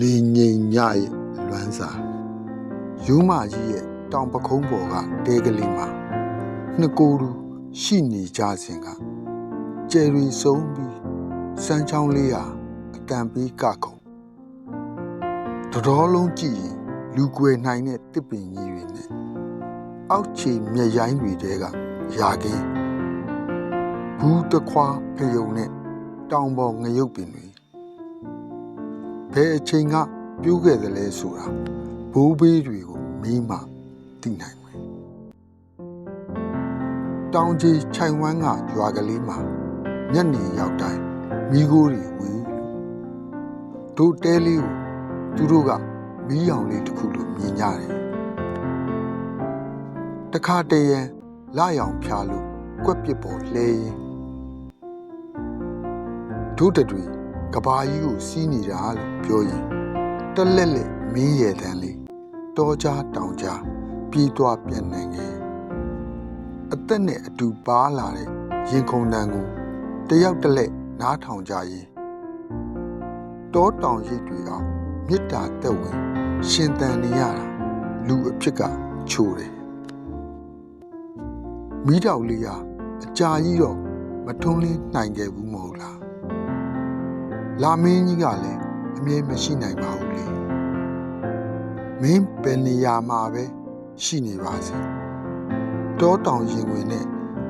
လေငိမ်ညရဲ့လွမ်းစာယူမကြီးရဲ့တောင်ပခုံးပေါ်ကတဲကလေးမှာနှစ်ကိုယ်လူရှိနေကြစဉ်ကကျယ်ရီဆုံးပြီးစမ်းချောင်းလေးဟာအတန်ပေးကခုံတော်လုံးကြည့်ရင်လူကွယ်နိုင်တဲ့တစ်ပင်ကြီးတွေနဲ့အောက်ခြေမျက်ရိုင်းတွေတဲကရာကင်းဘူးတခွာဖယုံနဲ့တောင်ပေါ်ငရုတ်ပင်တွေဘယ်အချိန်ကပြိုးခဲ့သလဲဆိုတာဘိုးဘေးတွေကိုမေးမှသိနိုင်မယ်တောင်ကြီးခြိုင်ဝမ်းကရွာကလေးမှာညနေရောက်တိုင်းမိခိုးတွေဝေးတို့တဲလေးကိုသူတို့ကမီးရောင်လေးတစ်ခုလိုမြင်ကြတယ်တခါတည်းရန်လရောင်ဖြာလို့ကွက်ပစ်ပေါ်လဲရင်တို့တွေကဘာကြီးကိုစီးနေတာလို့ပြောရင်တလက်လက်မင်းရတန်းလေးတောကြားတောင်ကြားပြေးသွားပြန်နိုင်ငယ်အသက်နဲ့အတူပါလာတဲ့ရင်ခုန်တန်ကိုတယောက်တလက်နားထောင်ကြရင်တောတောင်ရိပ်တွေအောင်မေတ္တာသက်ဝင်ရှင်သန်နေရတာလူအဖြစ်ကချိုးတယ်မိတောက်လေးဟာအကြာကြီးတော့မထွန်းလင်းနိုင်ခဲ့ဘူးမဟုတ်လားလာမင်းကြီးကလည်းအမြဲမရှိနိုင်ပါဘူးလေမင်းဘယ်နေရာမှာပဲရှိနေပါစေတောတောင်ရင်ဝင်နဲ့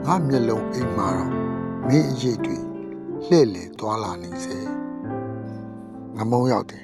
ငါမျက်လုံးအိမ်မှာတော့မင်းအရေးတွေလှဲ့လေသွားလာနေစေငမုံရောက်တယ်